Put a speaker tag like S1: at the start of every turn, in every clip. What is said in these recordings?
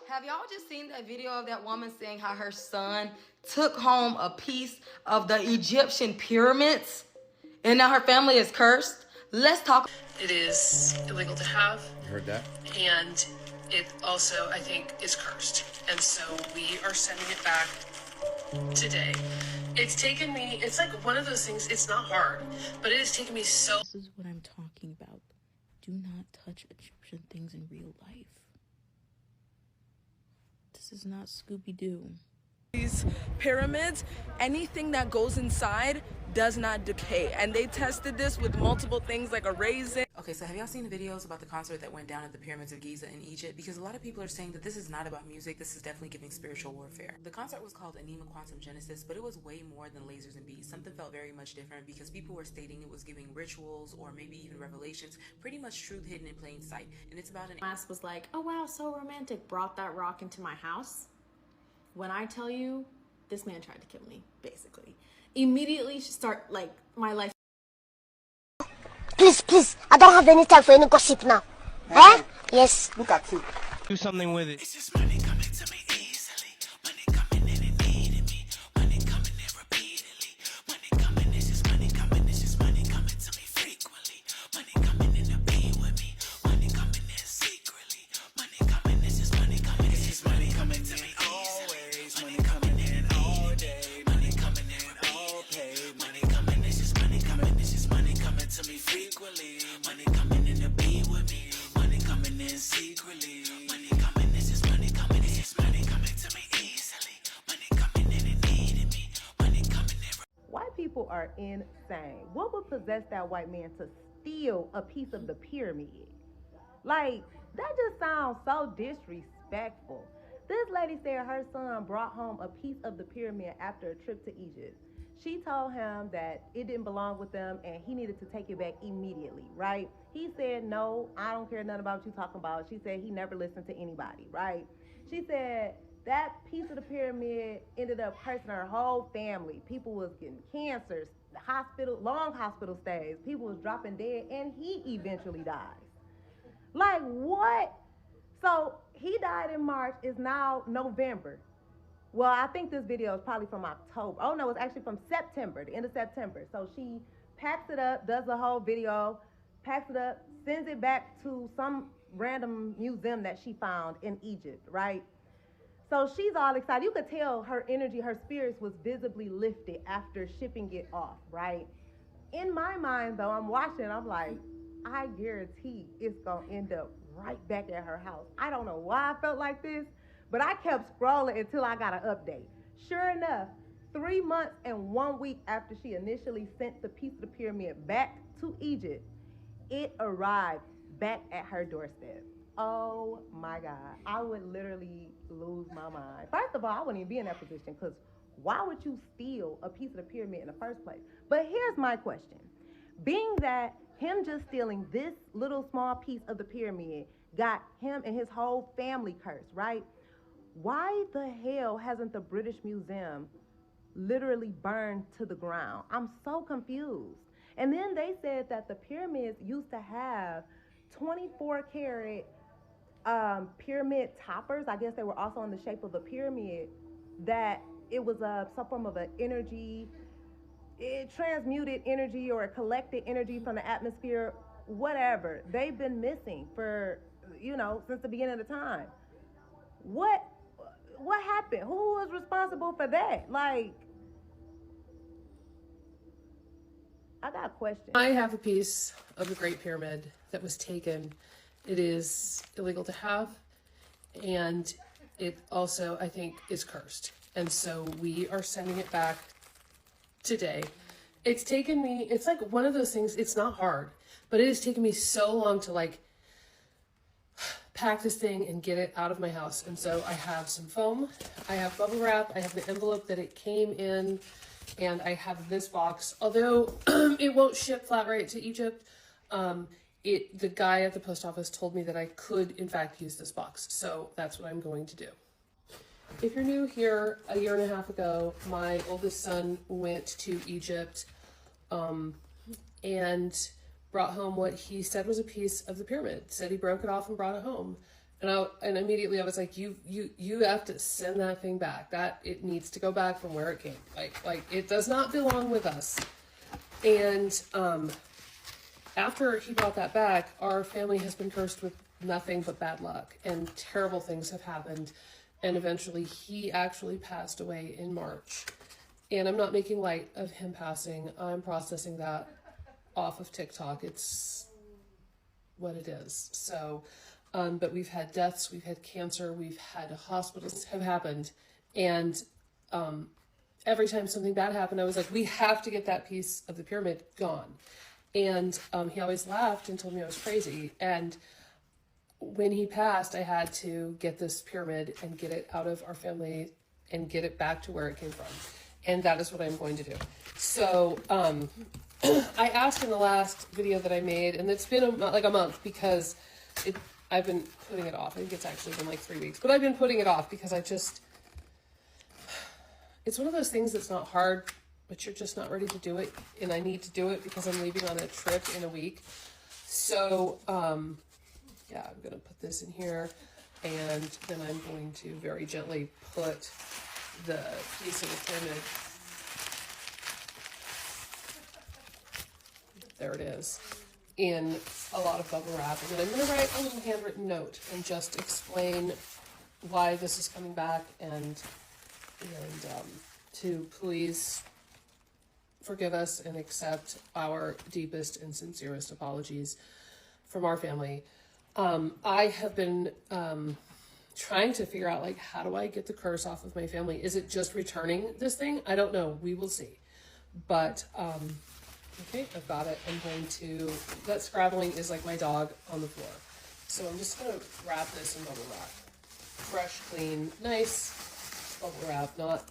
S1: Have y'all just seen that video of that woman saying how her son took home a piece of the Egyptian pyramids and now her family is cursed? Let's talk.
S2: It is illegal to have.
S3: You heard that?
S2: And it also, I think, is cursed. And so we are sending it back today. It's taken me, it's like one of those things, it's not hard, but it has taken me so...
S4: This is what I'm talking about. Do not touch Egyptian things in real life. This is not Scooby-Doo.
S5: These pyramids, anything that goes inside does not decay. And they tested this with multiple things like a raisin.
S4: Okay, so have y'all seen the videos about the concert that went down at the pyramids of Giza in Egypt? Because a lot of people are saying that this is not about music, this is definitely giving spiritual warfare. The concert was called Anima Quantum Genesis, but it was way more than lasers and beats. Something felt very much different because people were stating it was giving rituals or maybe even revelations, pretty much truth hidden in plain sight. And it's about an...
S6: Class was like, oh wow, so romantic, brought that rock into my house. When I tell you, this man tried to kill me, basically. Immediately start, like, my life.
S7: Please, I don't have any time for any gossip now. Eh? Yes.
S8: Look at you.
S3: Do something with it.
S9: It's just money coming to me easily. Money coming in and needing me. Money coming in repeatedly. Money coming, it's just money coming. It's just money coming to me frequently. Money coming in to be with me. Money coming in secretly. Money coming, it's just money coming. It's just money coming to me always. Money coming in all day. Money coming in all pay. Money coming, it's just money coming. It's just money coming to me frequently. Money coming in to be with me. Money coming in secretly. Money coming, it's just money coming. It's just money coming to me easily. Money coming in and needing me. Money coming in.
S10: White people are insane. What would possess that white man to steal a piece of the pyramid? Like, that just sounds so disrespectful. This lady said her son brought home a piece of the pyramid after a trip to Egypt. She told him that it didn't belong with them and he needed to take it back immediately, right? He said, no, I don't care nothing about what you talking about. She said he never listened to anybody, right? She said that piece of the pyramid ended up hurting her whole family. People was getting cancers, hospital, long hospital stays. People was dropping dead, and he eventually died. Like, what? So he died in March. It's now November. Well, I think this video is probably from October. Oh, no, it's actually from September, the end of September. So she packs it up, does the whole video, packs it up, sends it back to some random museum that she found in Egypt, right? So she's all excited. You could tell her energy, her spirits was visibly lifted after shipping it off, right? In my mind, though, I'm watching, I'm like, I guarantee it's going to end up right back at her house. I don't know why I felt like this, but I kept scrolling until I got an update. Sure enough, 3 months and 1 week after she initially sent the piece of the pyramid back to Egypt, it arrived back at her doorstep. Oh my God, I would literally lose my mind. First of all, I wouldn't even be in that position because why would you steal a piece of the pyramid in the first place? But here's my question. Being that him just stealing this little small piece of the pyramid got him and his whole family cursed, right? Why the hell hasn't the British Museum literally burned to the ground? I'm so confused. And then they said that the pyramids used to have 24 karat pyramid toppers. I guess they were also in the shape of a pyramid, that it was some form of an energy, it transmuted energy or collected energy from the atmosphere, whatever. They've been missing for, since the beginning of the time. What happened? Who was responsible for that? Like, I got a question.
S2: I have a piece of the Great Pyramid that was taken. It is illegal to have, and it also, I think, is cursed. And so we are sending it back today. It's taken me, it's like one of those things, it's not hard, but it has taken me so long to like pack this thing and get it out of my house. And so I have some foam, I have bubble wrap, I have the envelope that it came in, and I have this box. Although it won't ship flat rate to Egypt, the guy at the post office told me that I could in fact use this box. So that's what I'm going to do. If you're new here, a year and a half ago, my oldest son went to Egypt and brought home what he said was a piece of the pyramid. Said he broke it off and brought it home. And immediately I was like, you have to send that thing back. That it needs to go back from where it came. Like it does not belong with us. And after he brought that back, our family has been cursed with nothing but bad luck, and terrible things have happened. And eventually he actually passed away in March. And I'm not making light of him passing. I'm processing that off of TikTok. It's what it is. So, but we've had deaths, we've had cancer, we've had hospitals have happened. And every time something bad happened, I was like, we have to get that piece of the pyramid gone. And he always laughed and told me I was crazy. And when he passed, I had to get this pyramid and get it out of our family and get it back to where it came from. And that is what I'm going to do. So I asked in the last video that I made, and it's been like a month because I've been putting it off. I think it's actually been like 3 weeks, but I've been putting it off because it's one of those things that's not hard, but you're just not ready to do it. And I need to do it because I'm leaving on a trip in a week. So, yeah, I'm going to put this in here, and then I'm going to very gently put the piece of the pyramid. There it is, in a lot of bubble wrap. And then I'm going to write a little handwritten note and just explain why this is coming back, and to please forgive us and accept our deepest and sincerest apologies from our family. I have been trying to figure out, like, how do I get the curse off of my family? Is it just returning this thing? I don't know. We will see. But, okay, I've got it. I'm going to, that scrabbling is like my dog on the floor. So I'm just going to wrap this in bubble wrap. Fresh, clean, nice bubble wrap, not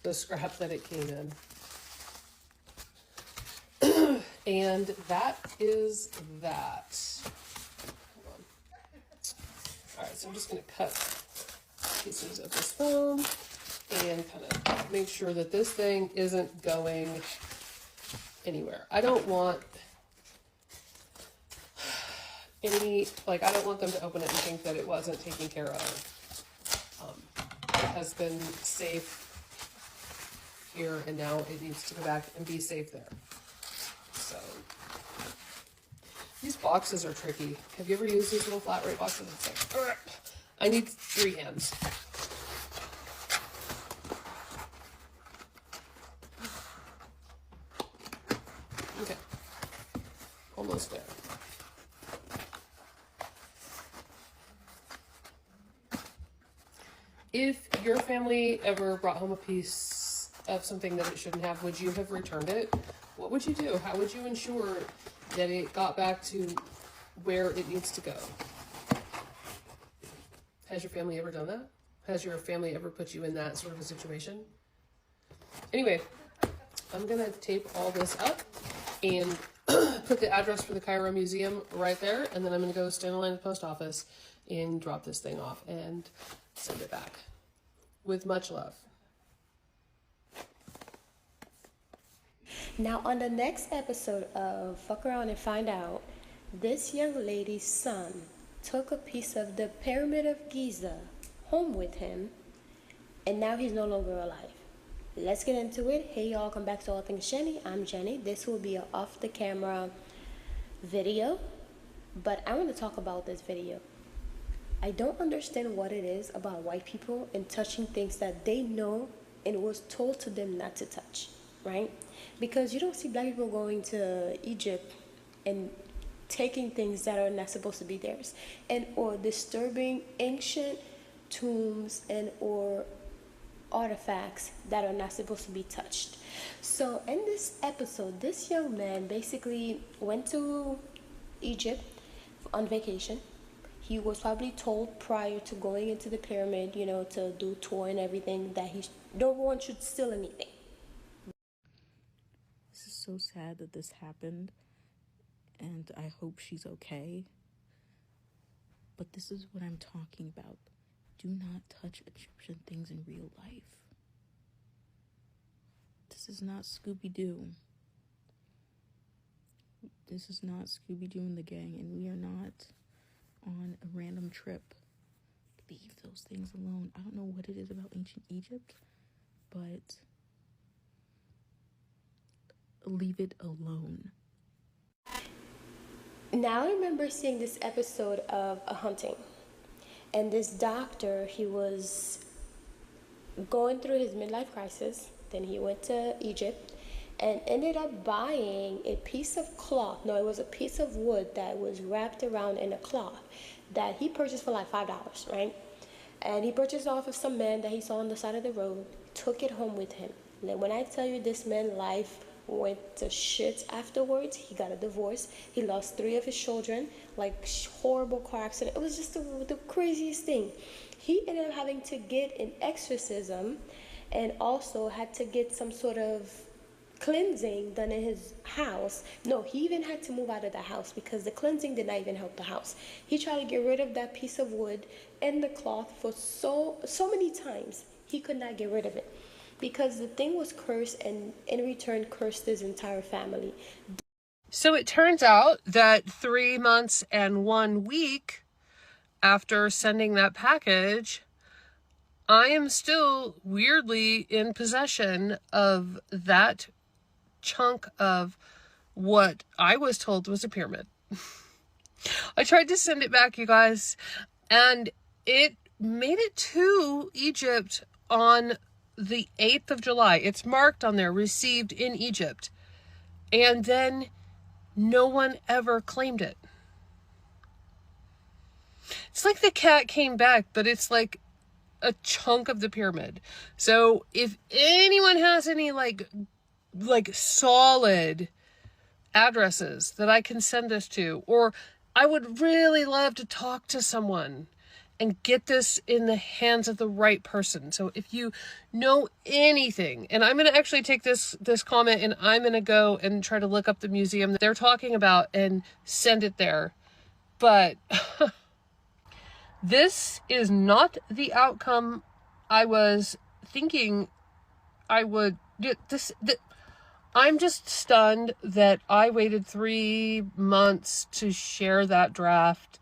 S2: the scrap that it came in. And that is that. Hold on. All right, so I'm just going to cut pieces of this foam and kind of make sure that this thing isn't going anywhere. I don't want any, like, I don't want them to open it and think that it wasn't taken care of. It has been safe here, and now it needs to go back and be safe there. So, these boxes are tricky. Have you ever used these little flat rate boxes? It's like, I need 3 hands. Okay, almost there. If your family ever brought home a piece of something that it shouldn't have, would you have returned it? What would you do? How would you ensure that it got back to where it needs to go? Has your family ever done that? Has your family ever put you in that sort of a situation? Anyway, I'm gonna tape all this up and put the address for the Cairo Museum right there, and then I'm gonna go stand in line at the post office and drop this thing off and send it back. With much love.
S3: Now, on the next episode of Fuck Around and Find Out, this young lady's son took a piece of the Pyramid of Giza home with him, and now he's no longer alive. Let's get into it. Hey y'all, welcome back to All Things Jenny. I'm Jenny. This will be an off-the-camera video, but I want to talk about this video. I don't understand what it is about white people and touching things that they know and was told to them not to touch, right? Because you don't see black people going to Egypt and taking things that are not supposed to be theirs, and or disturbing ancient tombs and or artifacts that are not supposed to be touched. So in this episode, this young man basically went to Egypt on vacation. He was probably told prior to going into the pyramid, you know, to do tour and everything, that no one should steal anything.
S8: This is so sad that this happened, and I hope she's okay. But this is what I'm talking about. Do not touch Egyptian things in real life. This is not Scooby-Doo. This is not Scooby-Doo and the gang, and we are not on a random trip. leave those things alone. I don't know what it is about ancient Egypt, but leave it alone.
S3: Now I remember seeing this episode of A Hunting, and this doctor, he was going through his midlife crisis. Then he went to Egypt and ended up buying a piece of cloth. No, it was a piece of wood that was wrapped around in a cloth that he purchased for like $5, right? And he purchased off of some man that he saw on the side of the road, took it home with him. And when I tell you this man's life went to shit afterwards, he got a divorce. He lost 3 of his children, like horrible car accident. It was just the craziest thing. He ended up having to get an exorcism and also had to get some sort of cleansing done in his house. No, he even had to move out of the house because the cleansing did not even help the house. He tried to get rid of that piece of wood and the cloth for so many times. He could not get rid of it because the thing was cursed, and in return cursed his entire family.
S2: So it turns out that 3 months and 1 week after sending that package, I am still weirdly in possession of that chunk of what I was told was a pyramid. I tried to send it back, you guys, and it made it to Egypt on the 8th of July. It's marked on there, received in Egypt. And then no one ever claimed it. It's like the cat came back, but it's like a chunk of the pyramid. So if anyone has any like solid addresses that I can send this to, or I would really love to talk to someone and get this in the hands of the right person. So if you know anything, and I'm going to actually take this comment and I'm going to go and try to look up the museum that they're talking about and send it there. But this is not the outcome I was thinking I would get. I'm just stunned that I waited 3 months to share that draft,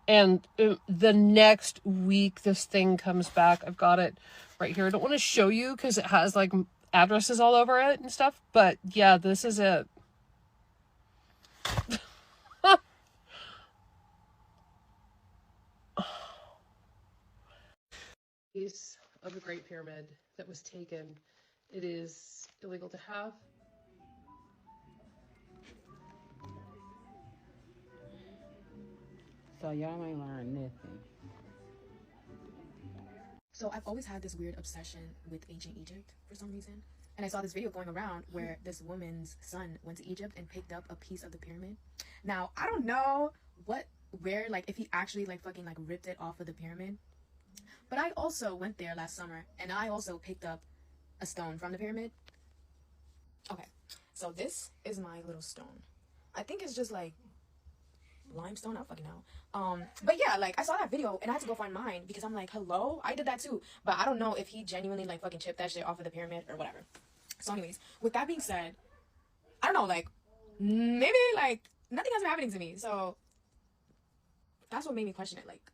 S2: and the next week this thing comes back. I've got it right here. I don't want to show you because it has like addresses all over it and stuff, but yeah, this is it. Piece of the Great Pyramid that was taken. It is illegal to have.
S4: So y'all ain't learned nothing.
S11: So I've always had this weird obsession with ancient Egypt for some reason. And I saw this video going around where this woman's son went to Egypt and picked up a piece of the pyramid. Now, I don't know where, like, if he actually, like, fucking, like, ripped it off of the pyramid. But I also went there last summer, and I also picked up a stone from the pyramid. Okay, so this is my little stone. I think it's just, like, limestone, I don't fucking know. But yeah, like, I saw that video and I had to go find mine because I'm like, hello, I did that too. But I don't know if he genuinely like fucking chipped that shit off of the pyramid or whatever. So anyways, with that being said, I don't know, like, maybe like nothing has been happening to me, so that's what made me question it. Like,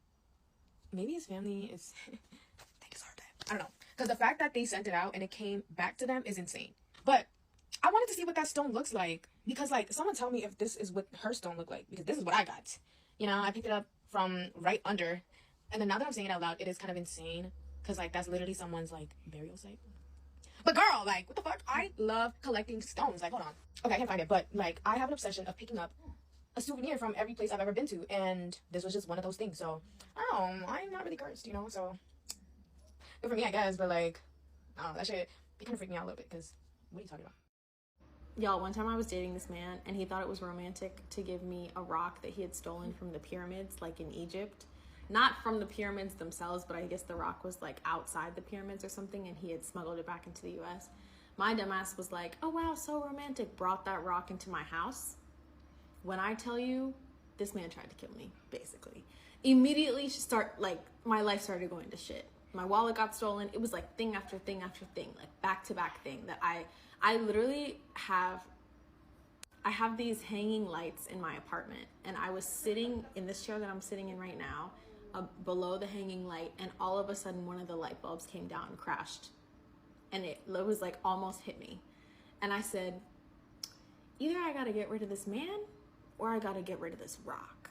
S11: maybe his family is they deserve that. I don't know, because the fact that they sent it out and it came back to them is insane. But I wanted to see what that stone looks like, because like, someone tell me if this is what her stone looked like, because this is what I got. You know, I picked it up from right under, and then now that I'm saying it out loud, it is kind of insane, because like that's literally someone's like burial site. But girl, like, what the fuck? I love collecting stones. Like, hold on, okay, I can't find it, but like I have an obsession of picking up a souvenir from every place I've ever been to, and this was just one of those things. So I don't know, I'm not really cursed, you know, so good for me, I guess. But like, I don't know, that shit, it kind of freaked me out a little bit, because what are you talking about?
S6: Y'all, one time I was dating this man and he thought it was romantic to give me a rock that he had stolen from the pyramids, like in Egypt. Not from the pyramids themselves, but I guess the rock was like outside the pyramids or something, and he had smuggled it back into the US. My dumbass was like, oh wow, so romantic, brought that rock into my house. When I tell you, this man tried to kill me, basically. Immediately my life started going to shit. My wallet got stolen. It was like thing after thing after thing, like back-to-back thing that I literally have these hanging lights in my apartment, and I was sitting in this chair that I'm sitting in right now below the hanging light, and all of a sudden one of the light bulbs came down and crashed. And it was like almost hit me. And I said, either I gotta get rid of this man or I gotta get rid of this rock.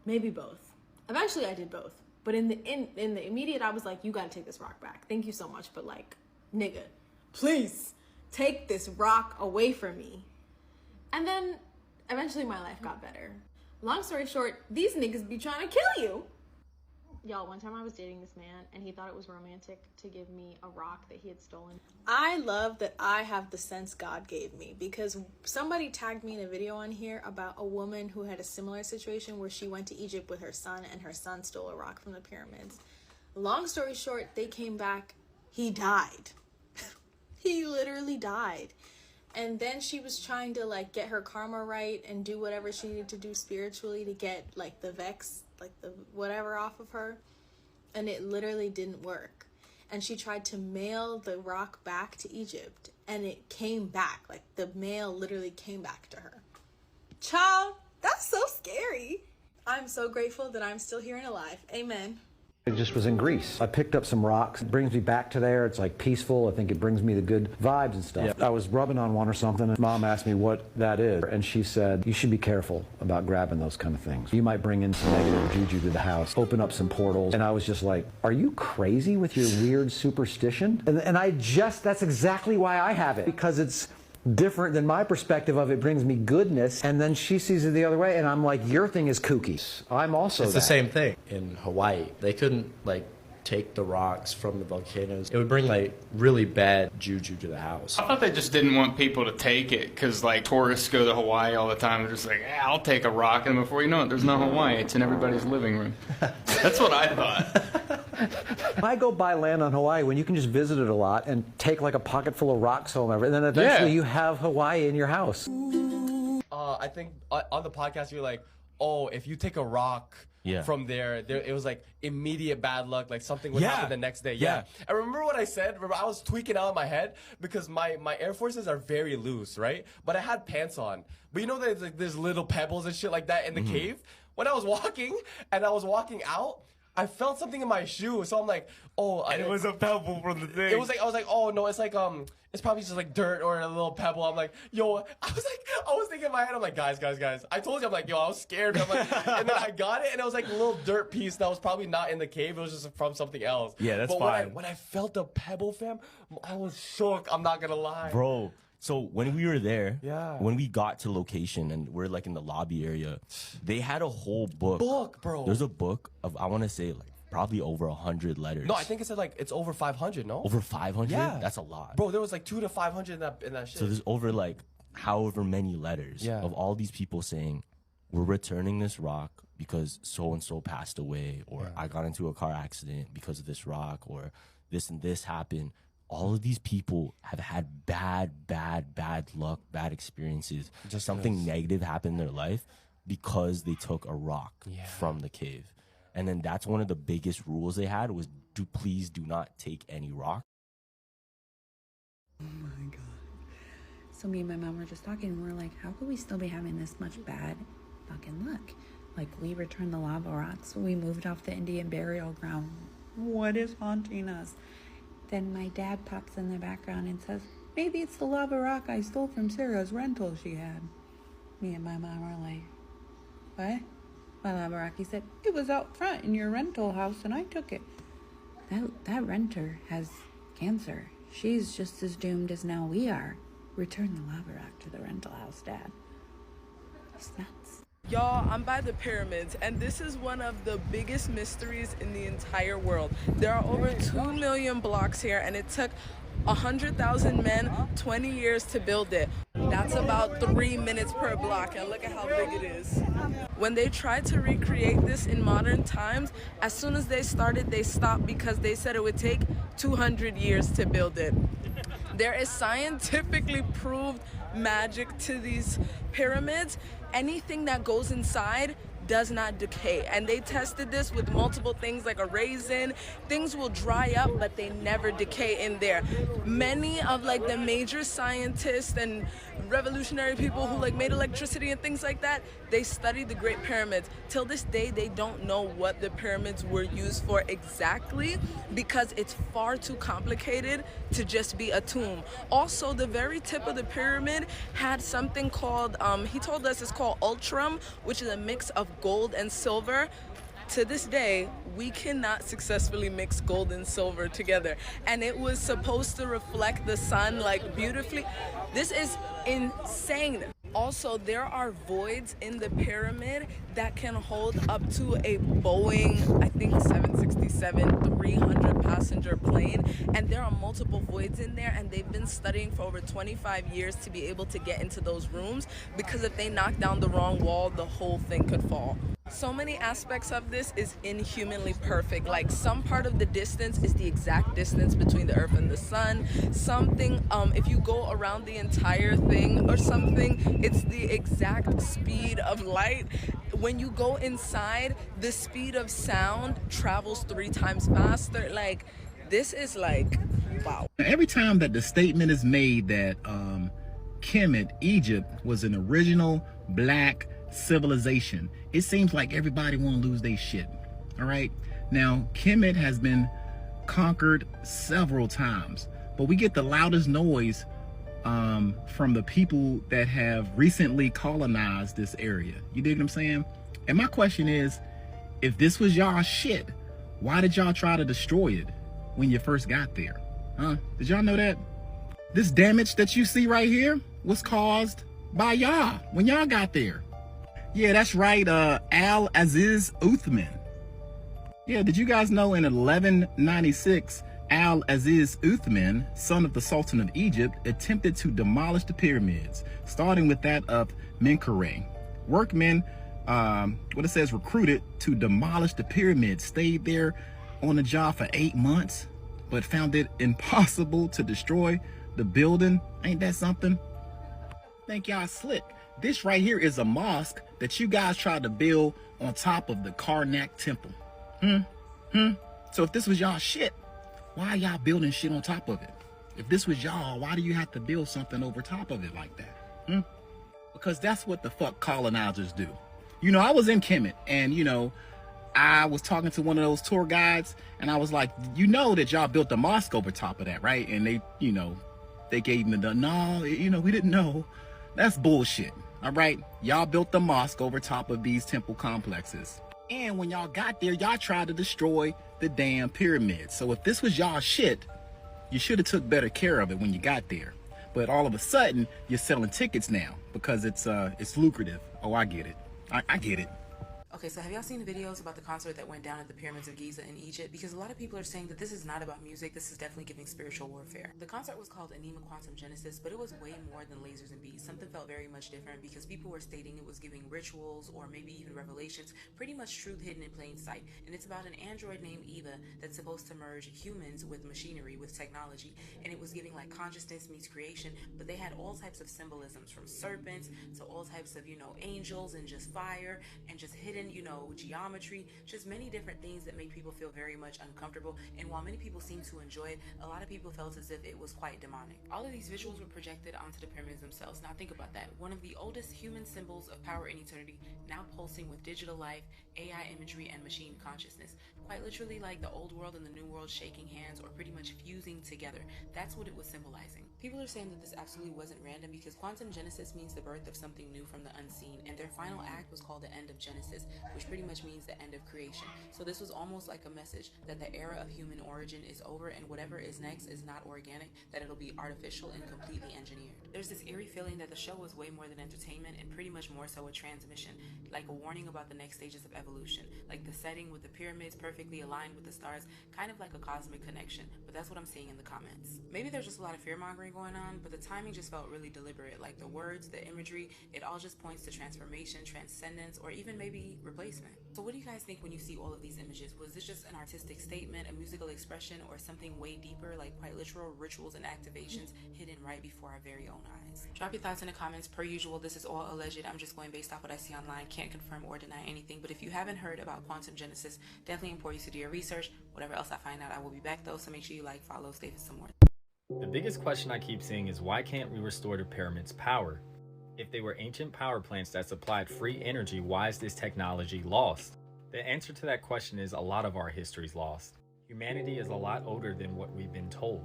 S6: Maybe both. Eventually I did both. But in the immediate, I was like, you gotta take this rock back. Thank you so much, but like, nigga, please take this rock away from me. And then eventually my life got better. Long story short, these niggas be trying to kill you. Y'all, one time I was dating this man and he thought it was romantic to give me a rock that he had stolen. I love that I have the sense God gave me, because somebody tagged me in a video on here about a woman who had a similar situation where she went to Egypt with her son and her son stole a rock from the pyramids. Long story short, they came back, he died. He literally died. And then she was trying to like get her karma right and do whatever she needed to do spiritually to get like the vex, like the whatever off of her. And it literally didn't work. And she tried to mail the rock back to Egypt and it came back. Like the mail literally came back to her. Child, that's so scary. I'm so grateful that I'm still here and alive. Amen.
S12: It just was in Greece. I picked up some rocks. It brings me back to there. It's like peaceful. I think it brings me the good vibes and stuff. Yeah. I was rubbing on one or something, and Mom asked me what that is. And she said, you should be careful about grabbing those kind of things. You might bring in some negative juju to the house, open up some portals. And I was just like, are you crazy with your weird superstition? And that's exactly why I have it. Because it's different than my perspective of it brings me goodness, and then she sees it the other way and I'm like, your thing is kooky. I'm also
S13: It's the same thing in Hawaii. They couldn't like take the rocks from the volcanoes. It would bring like really bad juju to the house.
S14: I thought they just didn't want people to take it because like tourists go to Hawaii all the time. They're just like, I'll take a rock, and before you know it, there's no Hawaii. It's in everybody's living room. That's what I thought.
S12: Why go buy land on Hawaii when you can just visit it a lot and take like a pocket full of rocks home, and then eventually you have Hawaii in your house?
S15: I think on the podcast you're like, oh, if you take a rock from there, it was like immediate bad luck, like something would happen the next day. Yeah. I remember what I said. Remember, I was tweaking out in my head because my Air Forces are very loose, right? But I had pants on. But you know there's like there's little pebbles and shit like that in the cave. When I was walking out, I felt something in my shoe, so I'm like, oh,
S14: And it was a pebble from the thing.
S15: It was like, I was like, oh no, it's like it's probably just like dirt or a little pebble. I'm like, yo, I was thinking in my head, I'm like, guys. I told you, I'm like, yo, I was scared. I'm like, and then I got it, and it was like a little dirt piece that was probably not in the cave. It was just from something else.
S16: Yeah, that's
S15: but
S16: fine.
S15: When I felt the pebble, fam, I was shook. I'm not gonna lie,
S16: bro. So when we were there, when we got to location and we're like in the lobby area, they had a whole book.
S15: Bro.
S16: There's a book of, I want to say like probably over 100 letters.
S15: No, I think it said like it's over 500. No,
S16: over 500.
S15: Yeah,
S16: that's a lot,
S15: bro. There was like 200 to 500 in that shit.
S16: So there's over like however many letters of all these people saying, we're returning this rock because so and so passed away, or I got into a car accident because of this rock, or this and this happened. All of these people have had bad luck, bad experiences. Just something negative happened in their life because they took a rock from the cave. And then that's one of the biggest rules they had was please do not take any rock.
S17: Oh my God. So me and my mom were just talking and we're like, how could we still be having this much bad fucking luck? Like, we returned the lava rocks. We moved off the Indian burial ground. What is haunting us? Then my dad pops in the background and says, maybe it's the lava rock I stole from Sarah's rental she had. Me and my mom are like, what? My lava rock? He said, it was out front in your rental house and I took it. That renter has cancer. She's just as doomed as now we are. Return the lava rock to the rental house, Dad. It's nuts.
S5: Y'all, I'm by the pyramids, and this is one of the biggest mysteries in the entire world. There are over 2 million blocks here, and it took 100,000 men 20 years to build it. That's about 3 minutes per block, and look at how big it is. When they tried to recreate this in modern times, as soon as they started, they stopped because they said it would take 200 years to build it. There is scientifically proved magic to these pyramids. Anything that goes inside does not decay. And they tested this with multiple things like a raisin. Things will dry up, but they never decay in there. Many of like the major scientists and revolutionary people who like made electricity and things like that, they studied the Great Pyramids. Till this day, they don't know what the pyramids were used for exactly, because it's far too complicated to just be a tomb. Also, the very tip of the pyramid had something called, he told us it's called ultram, which is a mix of gold and silver. To this day, we cannot successfully mix gold and silver together. And it was supposed to reflect the sun like beautifully. This is insane. Also, there are voids in the pyramid that can hold up to a Boeing, I think 767, 300 passenger plane. And there are multiple voids in there, and they've been studying for over 25 years to be able to get into those rooms, because if they knock down the wrong wall, the whole thing could fall. So many aspects of this is inhumanly perfect. Like some part of the distance is the exact distance between the earth and the sun. Something, if you go around the entire thing or something, it's the exact speed of light. When you go inside, the speed of sound travels 3 times faster. Like, this is like, wow.
S18: Every time that the statement is made that Kemet, Egypt, was an original black civilization, it seems like everybody want to lose their shit. All right, now Kemet has been conquered several times, but we get the loudest noise from the people that have recently colonized this area. You dig what I'm saying? And my question is, if this was y'all shit, why did y'all try to destroy it when you first got there? Did y'all know that this damage that you see right here was caused by y'all when y'all got there? Yeah, that's right, Al-Aziz Uthman. Yeah, did you guys know in 1196, Al-Aziz Uthman, son of the Sultan of Egypt, attempted to demolish the pyramids, starting with that of Menkaure. Workmen, what it says, recruited to demolish the pyramids, stayed there on the job for 8 months, but found it impossible to destroy the building. Ain't that something? Think y'all slick. This right here is a mosque that you guys tried to build on top of the Karnak temple. So if this was y'all shit, why y'all building shit on top of it? If this was y'all, why do you have to build something over top of it like that? Because that's what the fuck colonizers do. You know, I was in Kemet, and you know, I was talking to one of those tour guides, and I was like, you know that y'all built a mosque over top of that, right? And they, you know, they gave me the, no, you know, we didn't know. That's bullshit. All right, y'all built the mosque over top of these temple complexes. And when y'all got there, y'all tried to destroy the damn pyramids. So if this was y'all shit, you should have took better care of it when you got there. But all of a sudden, you're selling tickets now because it's lucrative. Oh, I get it. I get it.
S4: Okay, so have y'all seen the videos about the concert that went down at the pyramids of Giza in Egypt? Because a lot of people are saying that this is not about music, this is definitely giving spiritual warfare. The concert was called Anima Quantum Genesis, but it was way more than lasers and beats. Something felt very much different because people were stating it was giving rituals or maybe even revelations, pretty much truth hidden in plain sight. And it's about an android named Eva that's supposed to merge humans with machinery, with technology. And it was giving like consciousness meets creation, but they had all types of symbolisms, from serpents to all types of, you know, angels and just fire and just hidden, you know, geometry, just many different things that make people feel very much uncomfortable. And while many people seem to enjoy it, a lot of people felt as if it was quite demonic. All of these visuals were projected onto the pyramids themselves. Now think about that. One of the oldest human symbols of power and eternity, now pulsing with digital life, AI imagery, and machine consciousness. Quite literally like the old world and the new world shaking hands or pretty much fusing together. That's what it was symbolizing. People are saying that this absolutely wasn't random because quantum genesis means the birth of something new from the unseen, and their final act was called the end of Genesis, which pretty much means the end of creation. So this was almost like a message that the era of human origin is over, and whatever is next is not organic, that it'll be artificial and completely engineered. There's this eerie feeling that the show was way more than entertainment and pretty much more so a transmission, like a warning about the next stages of evolution, like the setting with the pyramids perfectly aligned with the stars, kind of like a cosmic connection, but that's what I'm seeing in the comments. Maybe there's just a lot of fear-mongering ceremony going on, but the timing just felt really deliberate. Like the words, the imagery, it all just points to transformation, transcendence, or even maybe replacement. So what do you guys think when you see all of these images? Was this just an artistic statement, a musical expression, or something way deeper, like quite literal rituals and activations hidden right before our very own eyes? Drop your thoughts in the comments. Per usual, this is all alleged. I'm just going based off what I see online. Can't confirm or deny anything, but if you haven't heard about quantum genesis, definitely implore you to do your research. Whatever else I find out, I will be back though, so make sure you like, follow, stay for some more.
S19: The biggest question I keep seeing is why can't we restore the pyramids' power? If they were ancient power plants that supplied free energy, why is this technology lost? The answer to that question is a lot of our history's lost. Humanity is a lot older than what we've been told.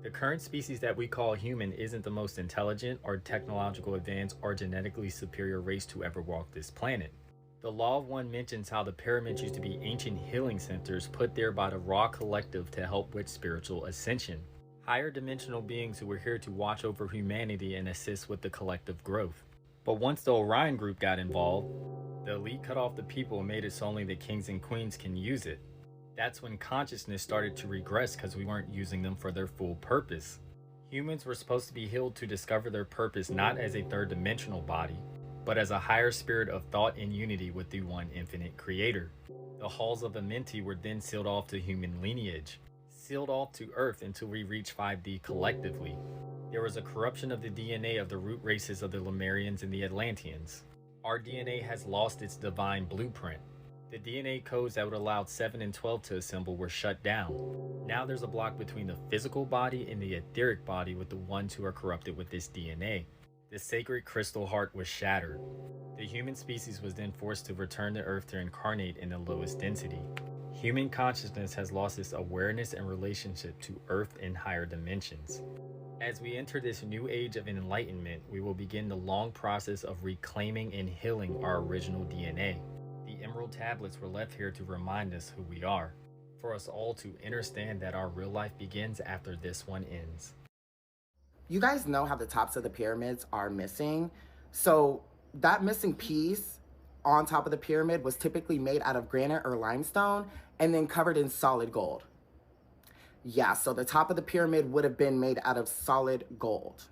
S19: The current species that we call human isn't the most intelligent or technological advanced or genetically superior race to ever walk this planet. The Law of One mentions how the pyramids used to be ancient healing centers put there by the Ra Collective to help with spiritual ascension. Higher dimensional beings who were here to watch over humanity and assist with the collective growth. But once the Orion group got involved, the elite cut off the people and made it so only the kings and queens can use it. That's when consciousness started to regress because we weren't using them for their full purpose. Humans were supposed to be healed to discover their purpose not as a third dimensional body, but as a higher spirit of thought and unity with the one infinite creator. The halls of Amenti were then sealed off to human lineage, sealed off to Earth until we reach 5D collectively. There was a corruption of the DNA of the root races of the Lemurians and the Atlanteans. Our DNA has lost its divine blueprint. The DNA codes that would allow 7 and 12 to assemble were shut down. Now there's a block between the physical body and the etheric body with the ones who are corrupted with this DNA. The sacred crystal heart was shattered. The human species was then forced to return to Earth to incarnate in the lowest density. Human consciousness has lost its awareness and relationship to Earth and higher dimensions. As we enter this new age of enlightenment, we will begin the long process of reclaiming and healing our original DNA. The Emerald Tablets were left here to remind us who we are, for us all to understand that our real life begins after this one ends.
S20: You guys know how the tops of the pyramids are missing. So that missing piece on top of the pyramid was typically made out of granite or limestone and then covered in solid gold. Yeah, so the top of the pyramid would have been made out of solid gold.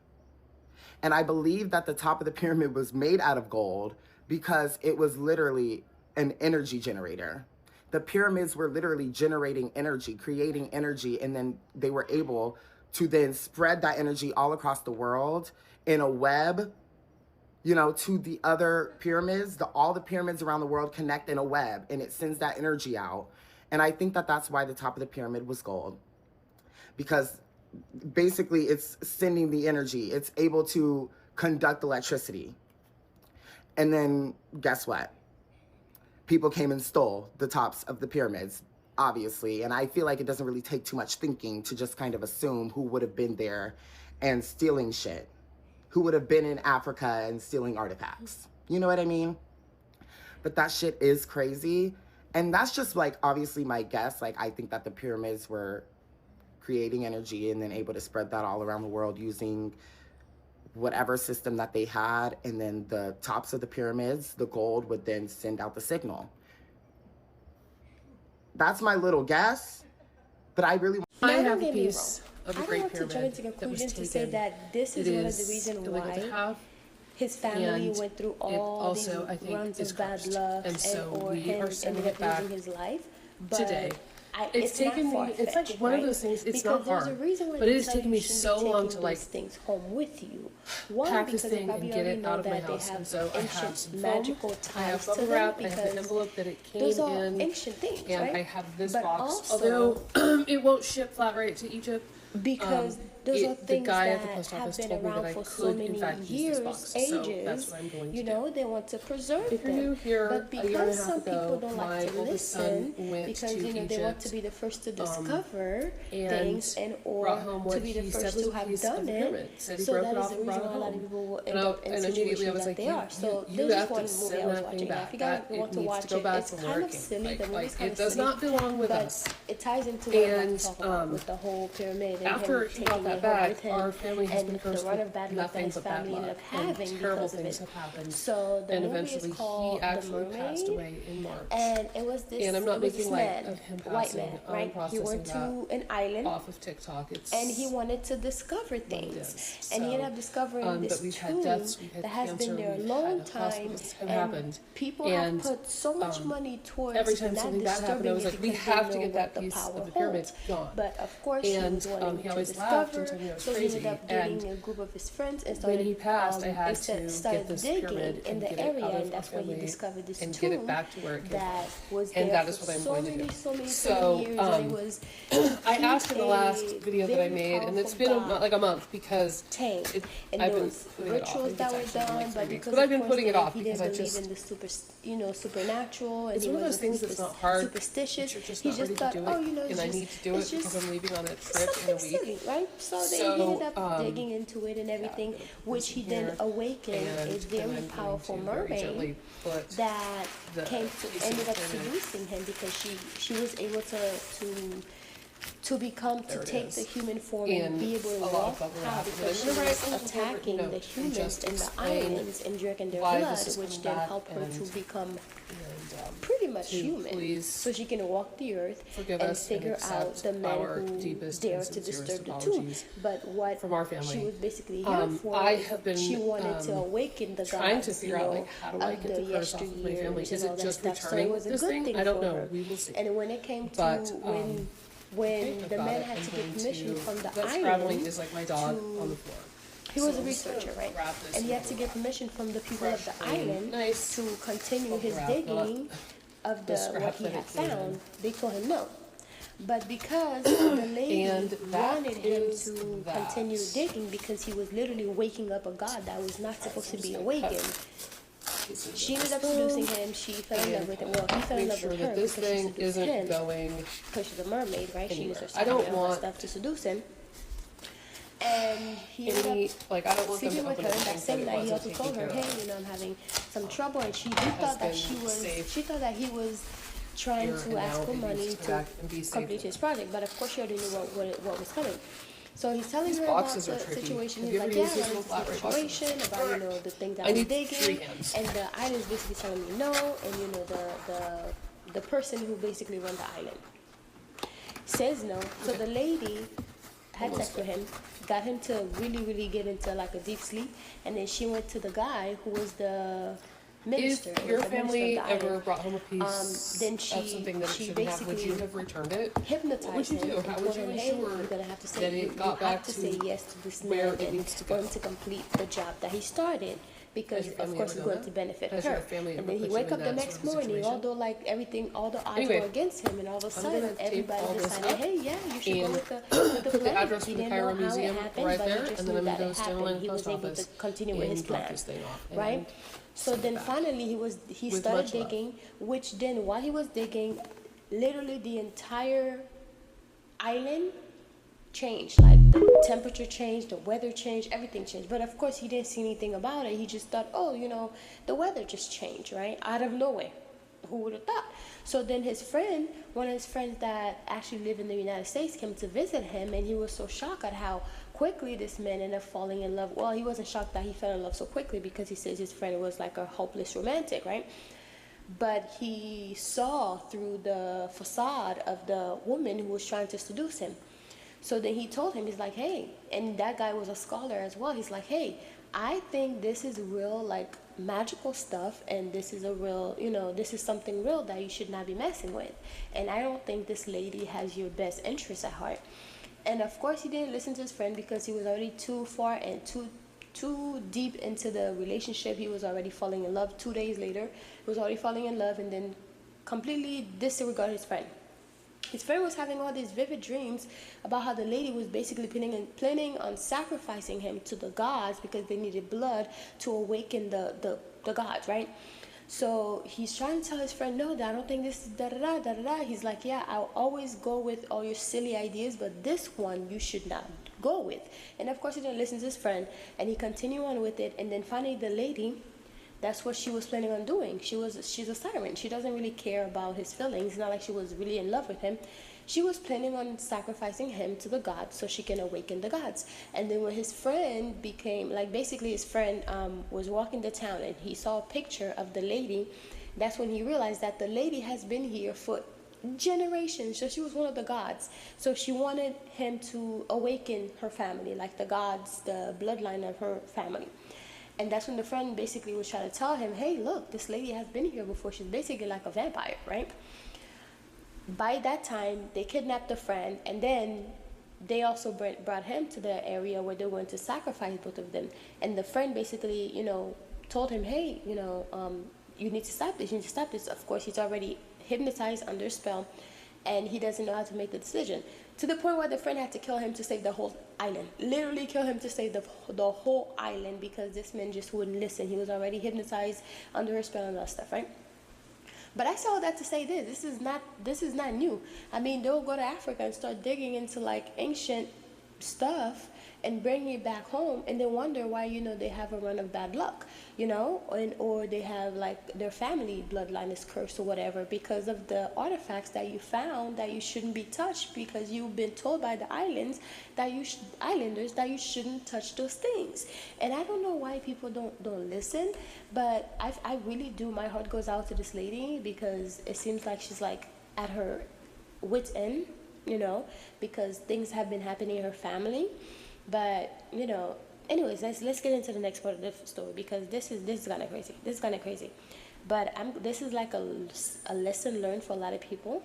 S20: And I believe that the top of the pyramid was made out of gold because it was literally an energy generator. The pyramids were literally generating energy, creating energy, and then they were able to then spread that energy all across the world in a web, you know, to the other pyramids. All the pyramids around the world connect in a web, and it sends that energy out. And I think that that's why the top of the pyramid was gold, because basically it's sending the energy. It's able to conduct electricity. And then guess what? People came and stole the tops of the pyramids, obviously. And I feel like it doesn't really take too much thinking to just kind of assume who would have been there and stealing shit, who would have been in Africa and stealing artifacts. You know what I mean? But that shit is crazy. And that's just like, obviously my guess. Like, I think that the pyramids were creating energy and then able to spread that all around the world using whatever system that they had, and then the tops of the pyramids, the gold would then send out the signal. That's my little guess, but I really
S2: I have a piece of a great
S3: I don't want to jump into conclusions to say that this is
S2: It
S3: one of
S2: is
S3: the reasons
S2: illegal to
S3: why
S2: have,
S3: his family
S2: and
S3: went through
S2: it
S3: all
S2: also,
S3: these
S2: I think,
S3: runs
S2: is
S3: of bad
S2: cursed.
S3: luck
S2: And so
S3: or
S2: we
S3: him
S2: are sending
S3: ended
S2: it
S3: up
S2: back
S3: losing his life. But
S2: today.
S3: It's
S2: taken
S3: not
S2: me, it's like
S3: far-fetched,
S2: one of
S3: right?
S2: those things, it's
S3: because
S2: not
S3: there's
S2: hard,
S3: a reason why
S2: but it
S3: they
S2: has
S3: tell
S2: taken
S3: you
S2: me
S3: you shouldn't
S2: so
S3: be
S2: long
S3: taking
S2: to like
S3: those things home with you. One,
S2: pack this
S3: because they
S2: thing and
S3: probably
S2: get
S3: already
S2: it
S3: know
S2: out of my
S3: that they
S2: house.
S3: have
S2: And so I have
S3: ancient
S2: some
S3: magical
S2: foam, I have
S3: ties to
S2: bubble
S3: them
S2: wrap, I have the
S3: because
S2: envelope that it came
S3: those are
S2: in,
S3: ancient things,
S2: and
S3: right?
S2: I have this
S3: But
S2: box,
S3: also,
S2: although it won't ship flat rate to Egypt.
S3: Because those are
S2: the
S3: things
S2: guy
S3: that
S2: at the post
S3: have
S2: office
S3: been
S2: told me that
S3: around
S2: I
S3: for so
S2: could,
S3: many
S2: in fact, use
S3: years,
S2: this box.
S3: ages.
S2: So that's what I'm going to
S3: you
S2: do.
S3: know, they want to preserve
S2: If you're
S3: them.
S2: new here,
S3: But
S2: a year and a
S3: because
S2: half
S3: some
S2: ago,
S3: people don't
S2: my
S3: like to
S2: oldest son
S3: listen,
S2: went
S3: because
S2: to
S3: you know they want to
S2: Egypt,
S3: be the first to discover
S2: and
S3: things and or
S2: brought home
S3: to
S2: what
S3: be the
S2: he said
S3: first
S2: was
S3: to
S2: a
S3: have
S2: piece of
S3: done
S2: the
S3: it.
S2: pyramid. Said he
S3: So
S2: broke
S3: that
S2: it
S3: is
S2: off
S3: the
S2: and
S3: reason
S2: brought
S3: why
S2: it
S3: a lot of
S2: home.
S3: people will
S2: And
S3: end up in
S2: immediately I
S3: situations
S2: was
S3: that
S2: like,
S3: they are. So
S2: you
S3: there's
S2: have
S3: just one
S2: to
S3: movie
S2: send
S3: I was
S2: that
S3: watching.
S2: thing
S3: Now,
S2: back.
S3: if you guys
S2: That
S3: want to
S2: it needs
S3: watch
S2: to go
S3: it,
S2: back
S3: it's
S2: to
S3: kind of
S2: working.
S3: silly. The movie's kind
S2: It
S3: of
S2: does
S3: silly.
S2: not belong with
S3: but
S2: us.
S3: it ties into what I'm about
S2: And
S3: to talk about with the whole pyramid and
S2: after
S3: him
S2: he got
S3: taking
S2: that that
S3: home
S2: back,
S3: with him,
S2: our family has
S3: and
S2: been cursed
S3: the run
S2: with
S3: of bad luck that
S2: nothing
S3: his
S2: but bad
S3: family ended
S2: luck,
S3: up
S2: and
S3: having
S2: terrible
S3: because of
S2: things
S3: it.
S2: have happened.
S3: So the
S2: And
S3: movie
S2: eventually
S3: is called
S2: he actually
S3: The
S2: passed
S3: Mermaid,
S2: away in March.
S3: and it was this.
S2: And I'm not
S3: it was
S2: making
S3: this
S2: light
S3: man,
S2: of him
S3: white
S2: passing.
S3: man,
S2: I'm
S3: right? He
S2: processing
S3: went to
S2: that
S3: an island
S2: off of TikTok. It's
S3: and he wanted to discover things, and he ended up discovering this
S2: but we've had
S3: tomb
S2: deaths, we've had
S3: that has
S2: cancer,
S3: been there a
S2: we've
S3: long
S2: had
S3: time,
S2: hospitals have
S3: and
S2: happened.
S3: people
S2: And,
S3: have put so much money towards
S2: every time
S3: not
S2: something bad happened, I
S3: disturbing
S2: was
S3: it
S2: like, we
S3: because
S2: have
S3: they
S2: to
S3: know
S2: get that
S3: what the
S2: piece
S3: power
S2: of the pyramid
S3: holds.
S2: gone.
S3: But of course,
S2: And,
S3: he was wanting
S2: he
S3: to
S2: always laughed and
S3: discover,
S2: told me I was
S3: so he
S2: crazy.
S3: ended up getting
S2: And
S3: a group of his friends and
S2: when
S3: started.
S2: he passed, I had to
S3: started
S2: get this
S3: digging
S2: pyramid
S3: in
S2: and
S3: the
S2: get it
S3: area,
S2: out of
S3: and that's
S2: our
S3: when he
S2: family
S3: discovered this
S2: and
S3: tomb
S2: get it back to where it came
S3: that
S2: from.
S3: was
S2: And
S3: there
S2: that is
S3: for
S2: what I'm
S3: so
S2: going to
S3: many,
S2: do.
S3: so many,
S2: So,
S3: years, and it was
S2: I asked in the last
S3: a
S2: video that I
S3: very
S2: made, and it's
S3: powerful
S2: been
S3: God
S2: like a month because
S3: and
S2: I've
S3: there
S2: been
S3: was
S2: putting it off. I
S3: rituals
S2: think
S3: that
S2: it's
S3: were
S2: actually been
S3: done,
S2: like
S3: but
S2: 3 weeks.
S3: because
S2: But I've been
S3: of
S2: putting
S3: course
S2: it off
S3: he
S2: because
S3: didn't
S2: I
S3: believe
S2: just
S3: in the supernatural, and
S2: it's
S3: he
S2: one of those
S3: wasn't
S2: things that's not hard.
S3: superstitious.
S2: You're just
S3: He
S2: not
S3: just
S2: ready to
S3: thought,
S2: do it,
S3: oh, you know,
S2: and I need to do it because I'm leaving on a trip in a week.
S3: silly, right? So then he ended up digging into it and everything, which he then awakened a very powerful mermaid that ended up seducing him because she was able to become to take the human form and be able to walk out because she was attacking the humans in the islands and drinking their blood, which then helped her to become pretty much human, so she can walk the earth and figure out the men who dare to disturb the tomb. But what she was basically here for, she wanted to awaken the
S2: trying
S3: gods,
S2: to figure out like how do I get the curse off of my family? Is it just returning this thing? I don't know. We will see.
S3: And when it came to when the man had to get permission from the island
S2: is like my dog on the floor.
S3: He was a researcher, right? And he had to get permission from the people of the island to continue his digging of what he had found. They told him no. But because the lady wanted him to continue digging because he was literally waking up a god that was not supposed to be awakened, she ended up seducing him. She fell in love with him. Well, he fell in love with her because she seduced him. Because she's a mermaid, right? She used her stuff to seduce him. And he ended up sleeping with her. That same night, he also told her, "Hey, you know, I'm having some trouble." And she thought that he was trying to ask for money to complete his project. But of course, she already knew what was coming. So he's telling her about the situation. He's like, yeah, about the situation, about, you know, the thing that I'm digging. And the island's basically telling me no. And, you know, the person who basically runs the island says no. So the lady had sex with him, got him to really, really get into like a deep sleep. And then she went to the guy who was the minister.
S2: If your family ever brought home a piece
S3: then
S2: of something that it shouldn't have, would you have returned it?
S3: Hypnotized
S2: him. What would you do? How would you ensure
S3: you're gonna have to say
S2: that it got back
S3: to say yes to this
S2: where
S3: man
S2: it needs to
S3: for
S2: go?
S3: him to complete the job that he started? Because of course it's going to benefit
S2: Has
S3: her.
S2: your family
S3: And
S2: ever
S3: then he
S2: put you
S3: wake
S2: in
S3: up the
S2: that
S3: next
S2: sort of
S3: morning,
S2: situation?
S3: although like everything, all the odds
S2: Anyway,
S3: were against him, and all of a sudden
S2: tape
S3: everybody
S2: all this
S3: decided,
S2: up
S3: hey, yeah, you should go with the
S2: put the
S3: plan.
S2: address
S3: He
S2: for the
S3: didn't know
S2: Cairo
S3: how
S2: Museum
S3: it happened,
S2: right
S3: but
S2: there,
S3: he just
S2: and then
S3: knew
S2: I'm
S3: that
S2: gonna
S3: it
S2: go stand
S3: happened.
S2: in
S3: He
S2: the
S3: was
S2: post
S3: able to
S2: office
S3: continue with
S2: and
S3: his
S2: drop
S3: plan,
S2: this thing off,
S3: right?
S2: and
S3: So then finally he started
S2: much love.
S3: digging, which then while he was digging, literally the entire island changed. Like the temperature changed, the weather changed, everything changed. But of course he didn't see anything about it. He just thought, oh, you know, the weather just changed, right? Out of nowhere. Who would have thought? So then his friend, one of his friends that actually live in the United States, came to visit him, and he was so shocked at how quickly this man ended up falling in love. Well, he wasn't shocked that he fell in love so quickly because he says his friend was like a hopeless romantic, right? But he saw through the facade of the woman who was trying to seduce him. So then he told him, he's like, hey, and that guy was a scholar as well. He's like, hey, I think this is real, like, magical stuff, and this is a real, you know, this is something real that you should not be messing with. And I don't think this lady has your best interest at heart. And of course he didn't listen to his friend because he was already too far and too deep into the relationship. He was already falling in love. 2 days later, he was already falling in love, and then completely disregarded his friend. His friend was having all these vivid dreams about how the lady was basically planning on sacrificing him to the gods because they needed blood to awaken the gods, right? So he's trying to tell his friend, no, I don't think this is da-da-da, da-da-da. He's like, yeah, I'll always go with all your silly ideas, but this one you should not go with. And of course he didn't listen to his friend, and he continued on with it. And then finally the lady, that's what she was planning on doing. She's a siren. She doesn't really care about his feelings. It's not like she was really in love with him. She was planning on sacrificing him to the gods so she can awaken the gods. And then when his friend became, like basically his friend was walking the town and he saw a picture of the lady, that's when he realized that the lady has been here for generations. So she was one of the gods. So she wanted him to awaken her family, like the gods, the bloodline of her family. And that's when the friend basically was trying to tell him, hey, look, this lady has been here before. She's basically like a vampire, right? By that time, they kidnapped the friend, and then they also brought him to the area where they were going to sacrifice both of them. And the friend basically, you know, told him, hey, you know, you need to stop this. You need to stop this. Of course, he's already hypnotized, under spell, and he doesn't know how to make the decision. To the point where the friend had to kill him to save the whole island. Literally kill him to save the whole island, because this man just wouldn't listen. He was already hypnotized, under her spell and all that stuff, right? But I saw that to say this is not new. I mean, they'll go to Africa and start digging into like ancient stuff and bring it back home, and then wonder why, you know, they have a run of bad luck, you know, or they have like their family bloodline is cursed or whatever, because of the artifacts that you found that you shouldn't be touched, because you've been told by the islanders that you shouldn't touch those things. And I don't know why people don't listen, but I really do. My heart goes out to this lady, because it seems like she's like at her wit's end, you know, because things have been happening in her family. But, you know, anyways, let's get into the next part of the story, because this is kind of crazy. This is kind of crazy. But this is like a lesson learned for a lot of people,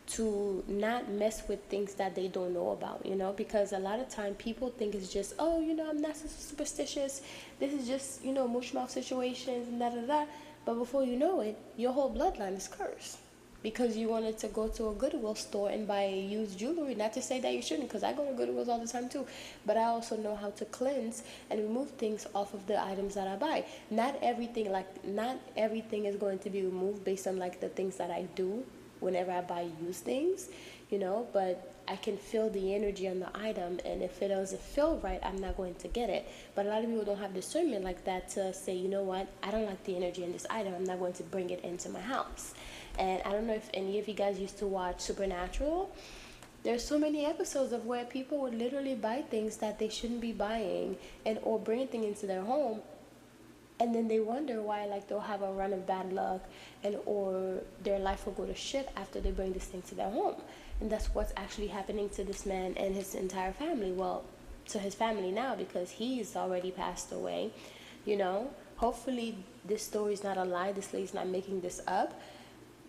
S3: to not mess with things that they don't know about, you know, because a lot of time people think it's just, oh, you know, I'm not so superstitious. This is just, you know, mush mouth situations and da. But before you know it, your whole bloodline is cursed. Because you wanted to go to a Goodwill store and buy used jewelry. Not to say that you shouldn't, because I go to Goodwills all the time too. But I also know how to cleanse and remove things off of the items that I buy. Not everything is going to be removed based on like the things that I do whenever I buy used things, you know. But I can feel the energy on the item, and if it doesn't feel right, I'm not going to get it. But a lot of people don't have discernment like that to say, you know what, I don't like the energy in this item. I'm not going to bring it into my house. And I don't know if any of you guys used to watch Supernatural. There's so many episodes of where people would literally buy things that they shouldn't be buying, and or bring things into their home, and then they wonder why, like, they'll have a run of bad luck, and or their life will go to shit after they bring this thing to their home. And that's what's actually happening to this man and his entire family. Well, to his family now, because he's already passed away, you know. Hopefully this story is not a lie. This lady's not making this up.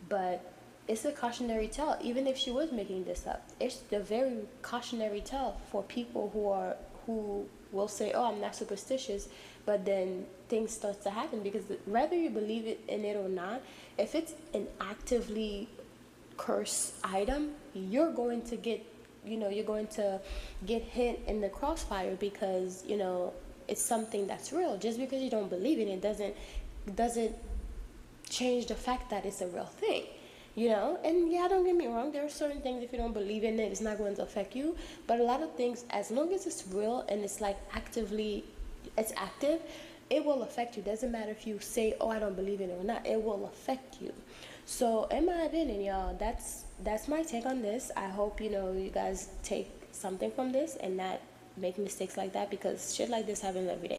S3: But it's a cautionary tale. Even if she was making this up, it's a very cautionary tale for people who will say, oh, I'm not superstitious, but then things start to happen. Because whether you believe it in it or not, if it's an actively cursed item, you're going to get hit in the crossfire, because, you know, it's something that's real. Just because you don't believe in it doesn't change the fact that it's a real thing, you know. And yeah, don't get me wrong, there are certain things, if you don't believe in it, it's not going to affect you. But a lot of things, as long as it's real and it's like active, it will affect you. Doesn't matter if you say, oh, I don't believe in it or not, it will affect you. So in my opinion, y'all, that's my take on this. I hope, you know, you guys take something from this and not make mistakes like that, because shit like this happens every day.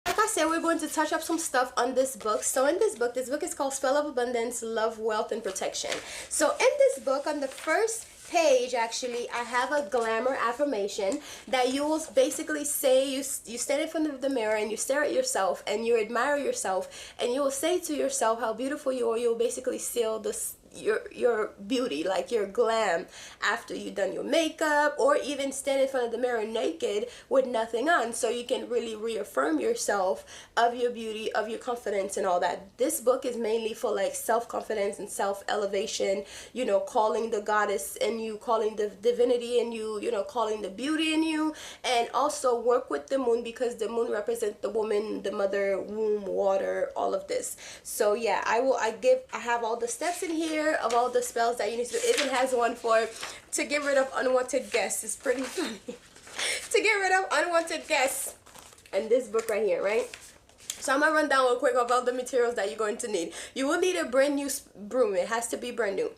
S3: Like I said, we're going to touch up some stuff on this book. So in this book is called Spell of Abundance, Love, Wealth, and Protection. So in this book, on the first page, actually, I have a glamour affirmation that you will basically say, you stand in front of the mirror and you stare at yourself and you admire yourself, and you will say to yourself how beautiful you are. You'll basically seal this your beauty, like your glam, after you've done your makeup, or even stand in front of the mirror naked with nothing on, so you can really reaffirm yourself of your beauty, of your confidence and all that. This book is mainly for like self-confidence and self-elevation, you know, calling the goddess in you, calling the divinity in you, you know, calling the beauty in you. And also work with the moon, because the moon represents the woman, the mother, womb, water, all of this. So yeah, I have all the steps in here of all the spells that you need to do. It even has one to get rid of unwanted guests. It's pretty funny. To get rid of unwanted guests. And this book right here, right? So I'm gonna run down real quick of all the materials that you're going to need. You will need a brand new broom. It has to be brand new.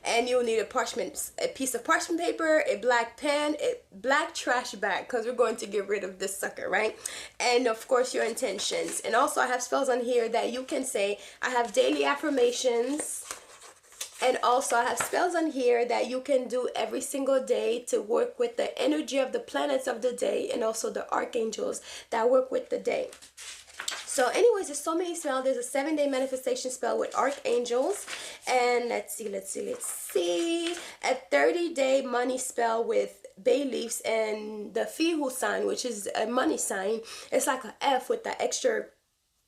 S3: and you'll need a piece of parchment paper, a black pen, a black trash bag, because we're going to get rid of this sucker, right? And of course your intentions. And also I have spells on here that you can say. I have daily affirmations, and also I have spells on here that you can do every single day to work with the energy of the planets of the day, and also the archangels that work with the day. So anyways, there's so many spells. There's a 7-day manifestation spell with archangels, and let's see, a 30-day money spell with bay leaves and the Fihu sign, which is a money sign. It's like an F with that extra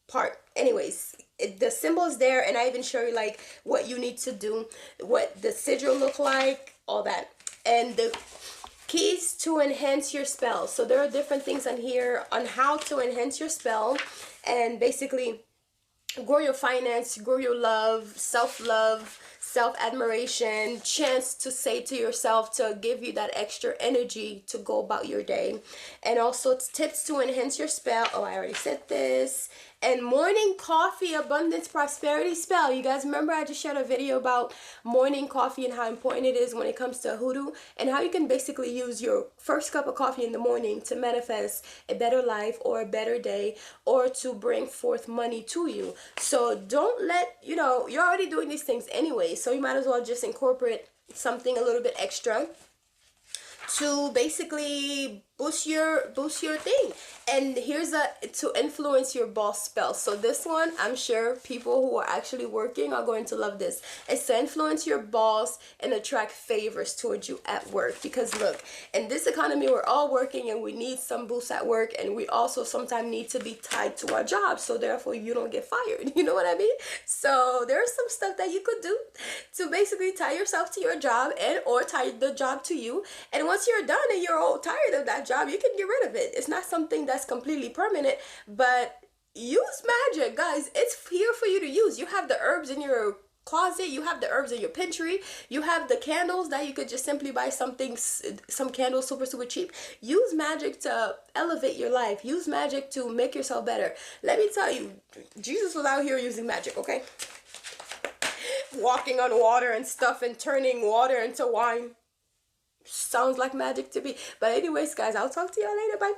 S3: part. Anyways, the symbol's there, and I even show you like what you need to do, what the sigil look like, all that, and the keys to enhance your spell. So there are different things on here on how to enhance your spell, and basically grow your finance, grow your love, self-love, self-admiration, chance to say to yourself to give you that extra energy to go about your day. And also tips to enhance your spell. Oh, I already said this. And morning coffee abundance prosperity spell. You guys remember I just shared a video about morning coffee and how important it is when it comes to hoodoo, and how you can basically use your first cup of coffee in the morning to manifest a better life or a better day, or to bring forth money to you. So don't let, you're already doing these things anyway, so you might as well just incorporate something a little bit extra to basically boost your thing. And here's to influence your boss spell. So this one, I'm sure people who are actually working are going to love this. It's to influence your boss and attract favors towards you at work. Because look, in this economy, we're all working and we need some boost at work, and we also sometimes need to be tied to our job, so therefore you don't get fired. You know what I mean? So there's some stuff that you could do to basically tie yourself to your job, and or tie the job to you. And once you're done and you're all tired of that job, you can get rid of it. It's not something that's completely permanent, but use magic, guys. It's here for you to use. You have the herbs in your closet, you have the herbs in your pantry, you have the candles that you could just simply buy some candles super cheap. Use magic to elevate your life. Use magic to make yourself better. Let me tell you, Jesus was out here using magic, okay? Walking on water and stuff and turning water into wine. Sounds like magic to me. But anyways, guys, I'll talk to y'all later. Bye.